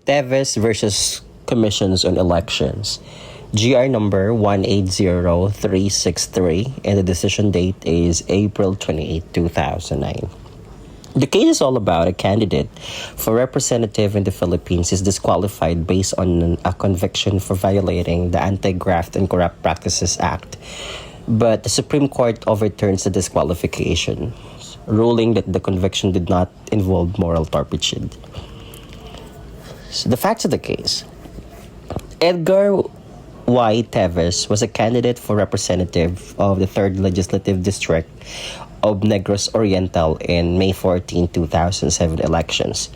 TEVES versus Commissions on Elections. GR number 180363, and the decision date is April 28, 2009. The case is all about a candidate for representative in the Philippines is disqualified based on a conviction for violating the Anti-Graft and Corrupt Practices Act. But the Supreme Court overturns the disqualification, ruling that the conviction did not involve moral turpitude. So the facts of the case: Edgar Y. TEVES was a candidate for representative of the 3rd Legislative District of Negros Oriental in May 14, 2007 elections.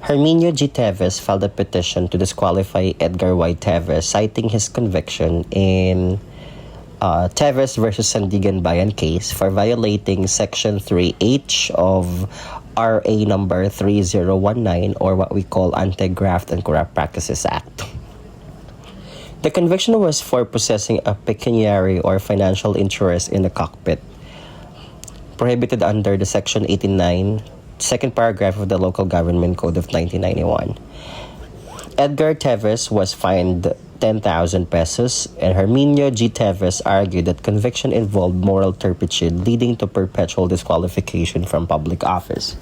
Herminio G. TEVES filed a petition to disqualify Edgar Y. TEVES, citing his conviction in TEVES versus Sandigan Bayan case for violating Section 3H of RA number 3019, or what we call Anti-Graft and Corrupt Practices Act. The conviction was for possessing a pecuniary or financial interest in the cockpit, prohibited under the Section 89, second paragraph of the Local Government Code of 1991. Edgar TEVES was fined 10,000 pesos, and Herminio G. TEVES argued that conviction involved moral turpitude, leading to perpetual disqualification from public office.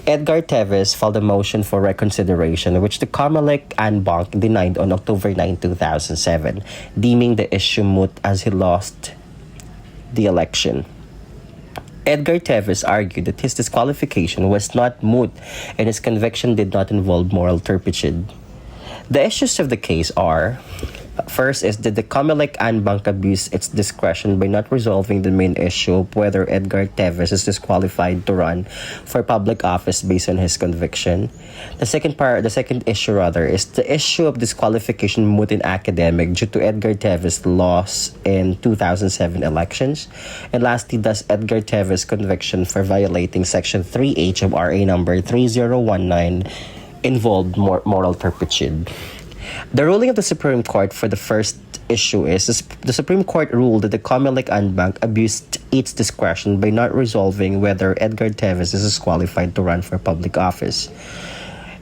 Edgar TEVES filed a motion for reconsideration, which the COMELEC en banc denied on October 9, 2007, deeming the issue moot as he lost the election. Edgar TEVES argued that his disqualification was not moot and his conviction did not involve moral turpitude. The issues of the case are: first is that the COMELEC en banc abused its discretion by not resolving the main issue of whether Edgar TEVES is disqualified to run for public office based on his conviction. The second issue is the issue of disqualification moot in academic due to Edgar TEVES' loss in 2007 elections. And lastly, does Edgar TEVES' conviction for violating Section 3H of RA number 3019 involved moral turpitude? The ruling of the Supreme Court for the first issue is the Supreme Court ruled that the COMELEC en banc abused its discretion by not resolving whether Edgar TEVES is disqualified to run for public office.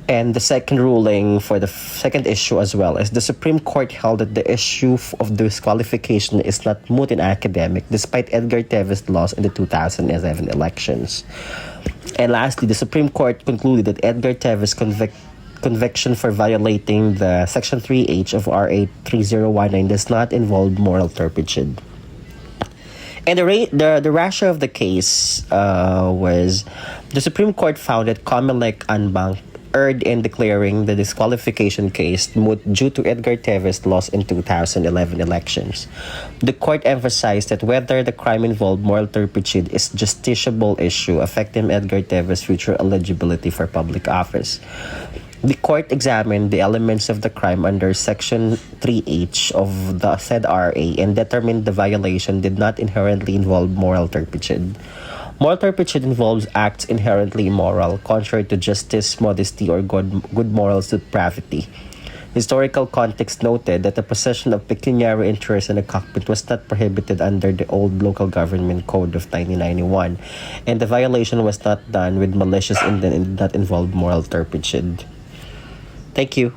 And the second ruling for the second issue as well is the Supreme Court held that the issue of disqualification is not moot in academic despite Edgar TEVES' loss in the 2011 elections. And lastly, the Supreme Court concluded that Edgar TEVES' conviction for violating the Section 3H of RA 3019 does not involve moral turpitude. And the ratio of the case was the Supreme Court found that COMELEC en banc erred in declaring the disqualification case moot due to Edgar TEVES' loss in 2011 elections. The court emphasized that whether the crime involved moral turpitude is a justiciable issue affecting Edgar TEVES' future eligibility for public office. The court examined the elements of the crime under Section 3H of the said RA and determined the violation did not inherently involve moral turpitude. Moral turpitude involves acts inherently immoral, contrary to justice, modesty, or good morals to depravity. Historical context noted that the possession of pecuniary interest in a cockpit was not prohibited under the old Local Government Code of 1991, and the violation was not done with malicious intent and did not involve moral turpitude. Thank you.